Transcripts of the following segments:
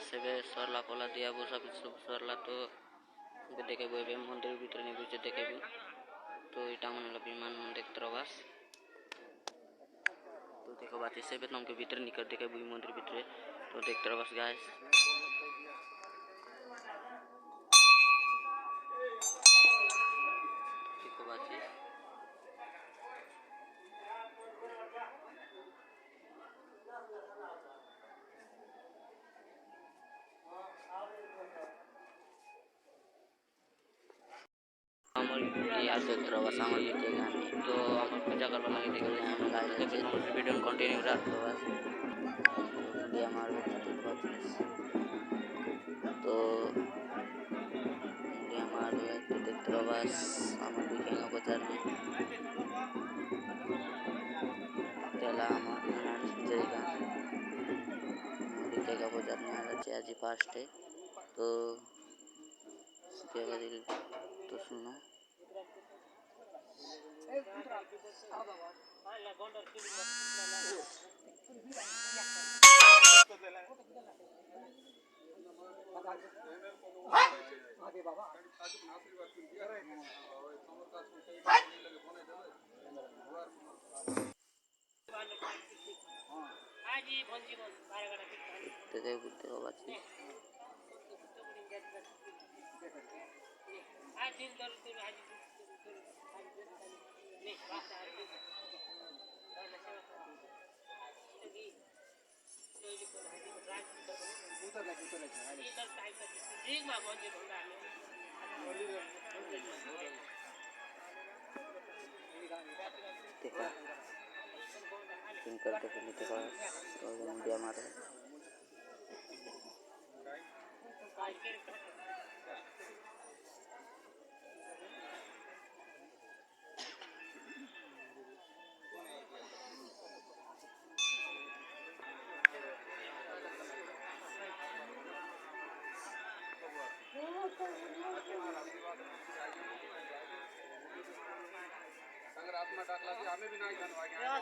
সেবে সরলা পলা দিয়া বসা সরলা তো দেখে বইবে মন্দিরের ভিতরে নিয়ে বুঝে দেখেবি। তো এটা মনে হলো বিমান দেখতে রবাস তো देखो बात इससे भी तुमके भीतर निकल देखे बुई मंदिर भीतर तो देखते रहो बस गाइस। देखो बात यार देखते रहो बस हमारे ये गाने तो हम पूजा करवा लगे देख रहे हैं लाइव देखो हम वीडियो कंटिन्यू रखते हो बस ये हमारे तो ये हमारे तो देखते रहो बस हम दिखेंगे बाजार में चला हमारे जाएगा दिखेगा बाजार में आज फास्ट है तो तो सुनो बुझते हो बात देखा फिल्म करके फिर देखा मीडिया मारे आत्मा डाकला की हमें भी नहीं जानवा गया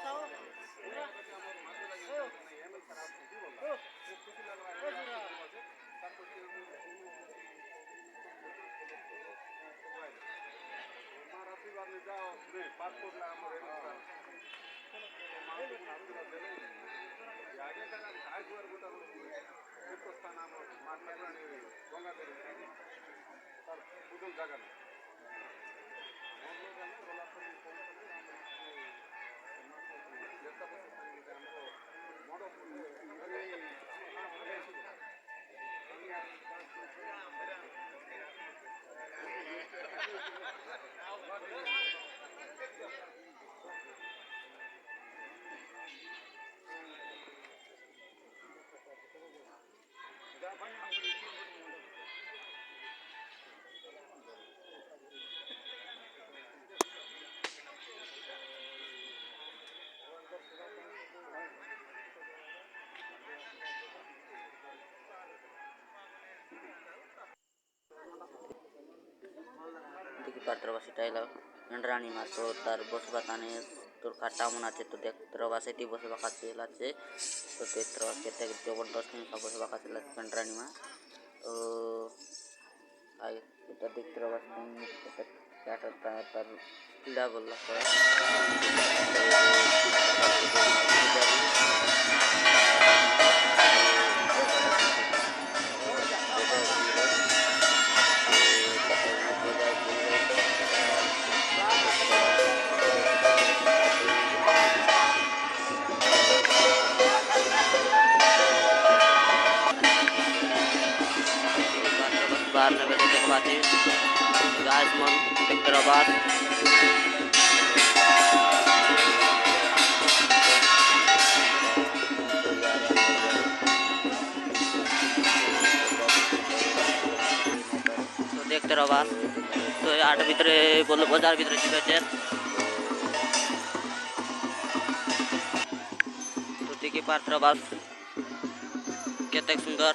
पासपोर्ट ला आगे का आज वर बोटा स्थान गंगा उदल जगह पात्रवासी टाइल रानी मा तो तार बस बताने তোর কাটা মন আছে তো দেখতে রবা সেটি বসে বাঁকাছে লাগছে তো দেখতে রবা কেতে জবরদস্ত সব বসে বাঁকাছে লাগছে রানী মা তো আই এটা দেখতে রবা এটা তার পীড়া বললা बाहर में देखते पाते गाइस मन देखते रहो बात तो देखते रहो बात तो आठ भीतर बोलो बाजार भीतर छिपे तो देखिए पात्र बात केते सुंदर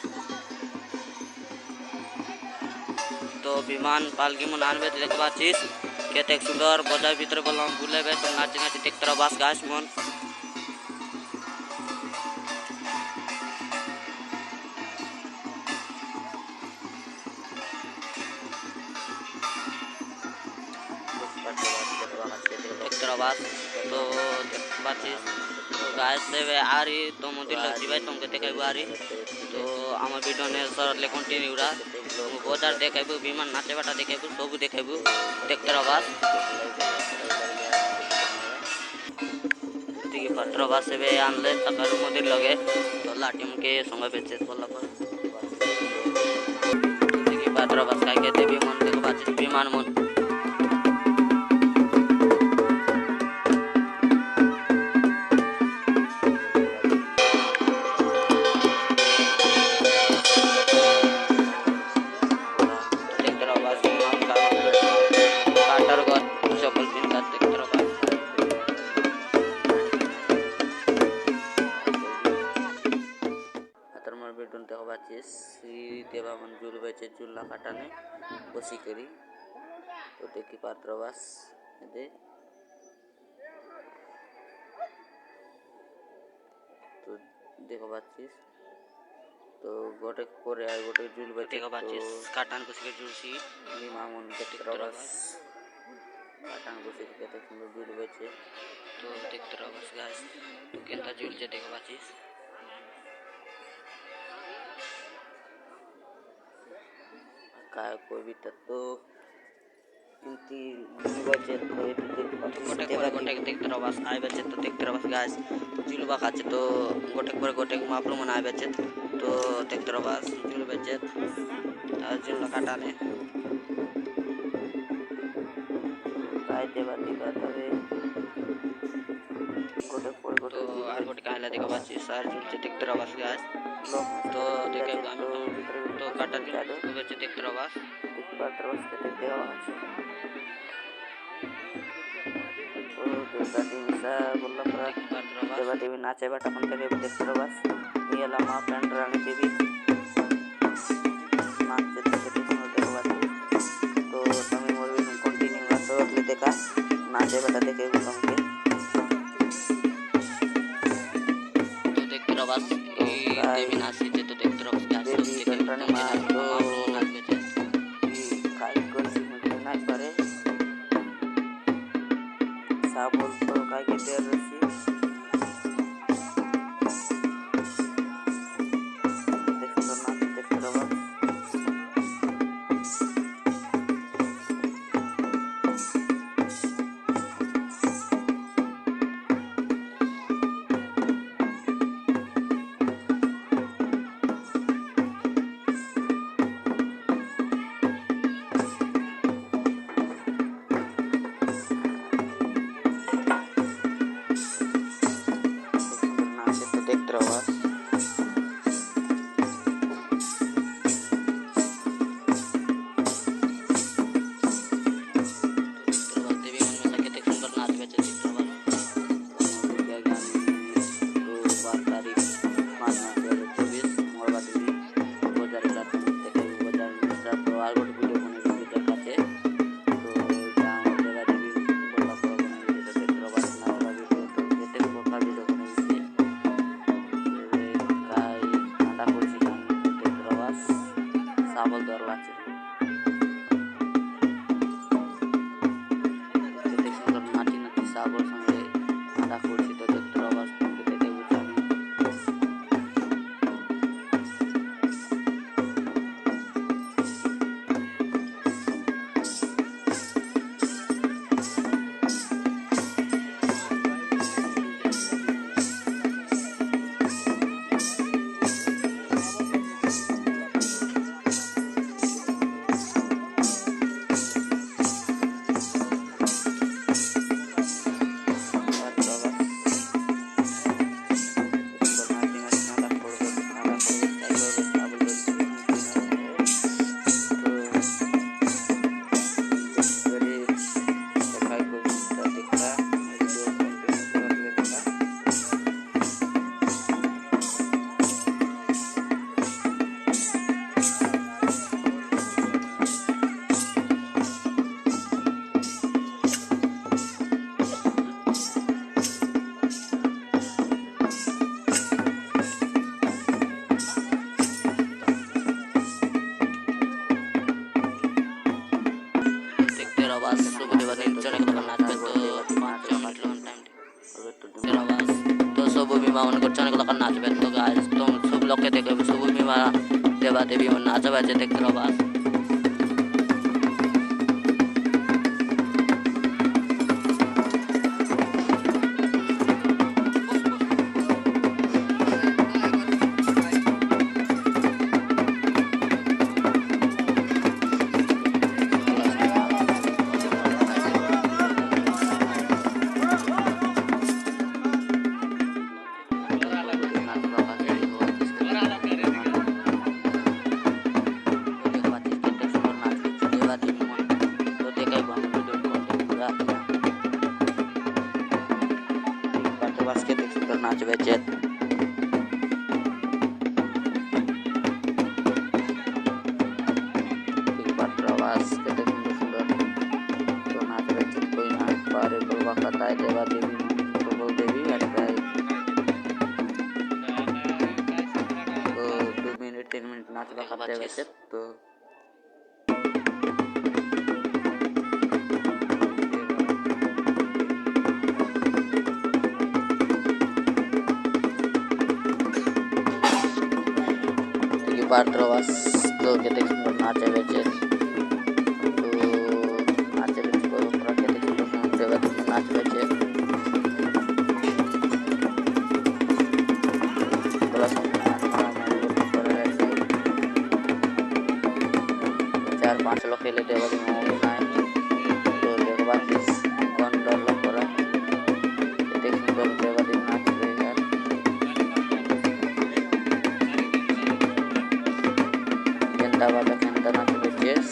तो विमान पालकी मन आनबे देखबा चीज केते सुंदर बाजार भीतर बोलम बुलेबे तो नाच नाच देखते रहो बास गाछ मन आवाज तो बात गाय से आरी तो मंदिर लग जीवाय तुमके देखाइबो आरी तो आम वीडियो ने सरले कंटिन्यू रा बजार देखाइबो विमान नाचे बाटा देखाइबो सब देखाइबो देखते रह बास ठीक पात्र बास से आनले तकर मंदिर लगे तो लाटिम के संग बेचे बोला पर ठीक पात्र बास काय के देवी मन देखो बात विमान मन देवा मन जुल बेचे जुल्ला काटाने बसी करी तो देखी पात्रवास दे तो देखो बातचीत तो गोटे करे आय गोटे जुल बेचे देखो बातचीत काटान बसी के जुलसी लीमा मन पात्रवास काटान बसी के केते सुंदर जुल बेचे तो देखते रह बस गाइस तो केनता जुल जे देखो बातचीत काय कोई भी तो किंती बचे तो गोटे देखते रह बस आय बचे तो देखते रह बस गाइस जुलबा खाचे तो गोटे मापलो मन आय बचे तो देखते रह बस जुल बचे जुल काटाने काय देवा दिखा तबे गोटे आर गोटे कायला देखा बस सर जुल से देखते रह बस गाइस तो देखे तो काटा दिन बचे देखते रह बस पात्रवास के देखते रह बस सा बोला पर देवा देवी नाचे बाटा मन के देखते रह बस ये ला मां फ्रेंड रानी देवी नाचे देखते देखो बस तो तमे मोर भी कंटिन्यू रातो ले देखा नाचे बाटा देखे तुमके तो देखते रह बस देवी नाची तो देखते रह बस देवी कंटने मां तो साबुन तो काय के देर रसी देखो ना देखते रहो साबल दर लाचे केते सुंदर नाची नाची साबल संगे आधा कुर्सी तो देखते रह बस तुमके देखे देवा मन कर नाचबे तो गाइस तुम सब लोग के देखे सब देवा देवी मन नाच बाजे देखते रहो बस। के सुंदर नाच बेचे प्रवास के सुंदर सुंदर तो नाच बेचे कोई ना पारे बोलवा कथा है देवा देवी बोल देवी तो 2 मिनट 3 मिनट नाच बखाते बेचे तो प्रवास तो केते सुंदर नाचे बेचे तो नाचे बेचे को केते सुंदर देवा नाच बेचे प्लस 4-5 लोग खेले देवा दी बनाए तो देखो बात इस कौन डर लग रहा केते सुंदर देवा दी नाच वाला कैंटा नाच बेचेस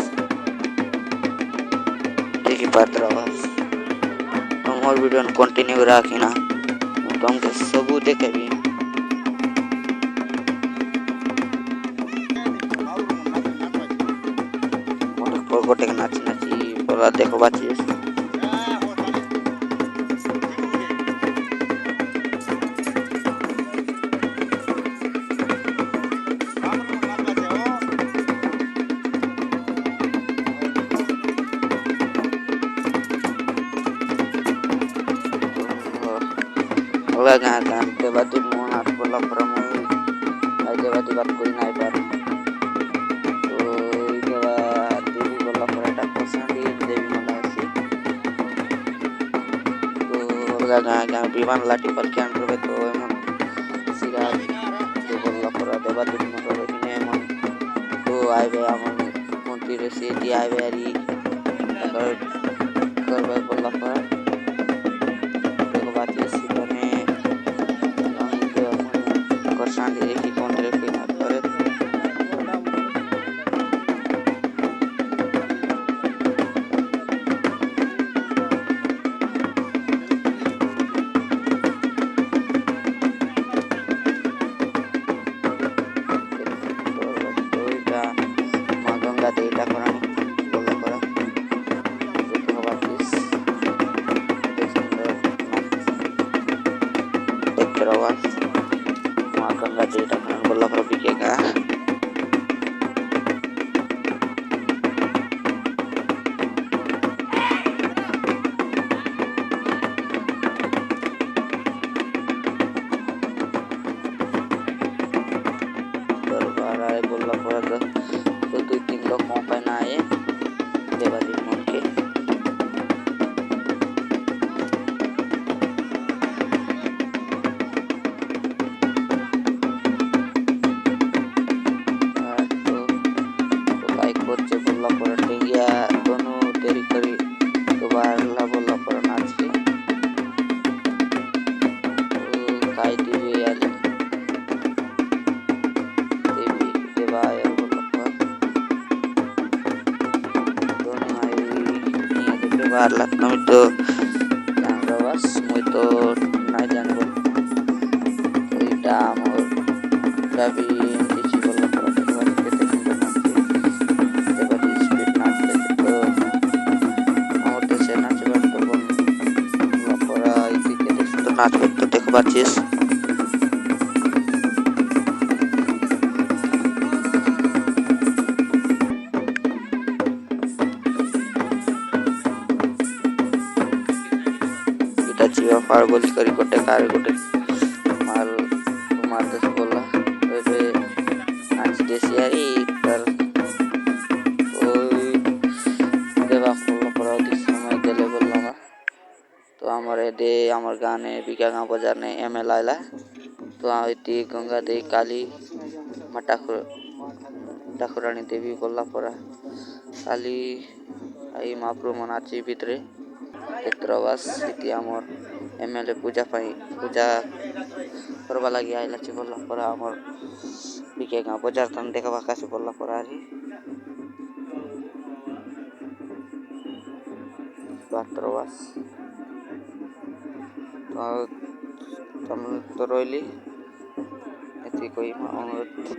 देखिए प्रवास हम और वीडियो कंटिन्यू रखी ना तो हमके सबू देखे भी गोटे नाच नाची बोला देखो बाचीस गाँव देवादी मोहन हाथ बोला देवादी बात कोई नहीं पार तो देवी बोला देवी मना तो गाँव विमान लाठी पर क्या तो सीधा जो बोला देवादी मन तो आए मंदिर से आए बोला शांति देखी कौन रेखी ना करे माँ गंगा देता करा बोला करा तो वापस एक प्रवास गंगा देता बोला बिकेगा दरबार आए बोला तो 2-3 लोग मौका ना आए देवादी मोड़ के दोनों तेरी करी तो बाहर बोला पर नाच के खाई देवी देवी देवा बोला पर दोनों आई देखे बाहर लगना में तो बस मुझे तो नहीं जानबो तो इटा मोर रवि किसी बोला पर नाच तो देखो बाचीस इटा जीवा पार बोली करी गोटे कार गोटे माल बेसियारी तर देवा पर अधिक समय देले बोलना तो आमर एदे आमर गाँव ने बिका गाँव बाजार ने एमएल आयला तो आती गंगा दे काली मटाखुरानी देवी बोलला परा काली आई महाप्रभु मनाची भितरे तेत्रवास इति आमर एमएलए पूजा करवा लगी आइला चे बोलला परा आमर बिके गाँव बाजार तन देखा कासे बोलला परा रे पात्रवास तो रोइली एति कोई अनुरोध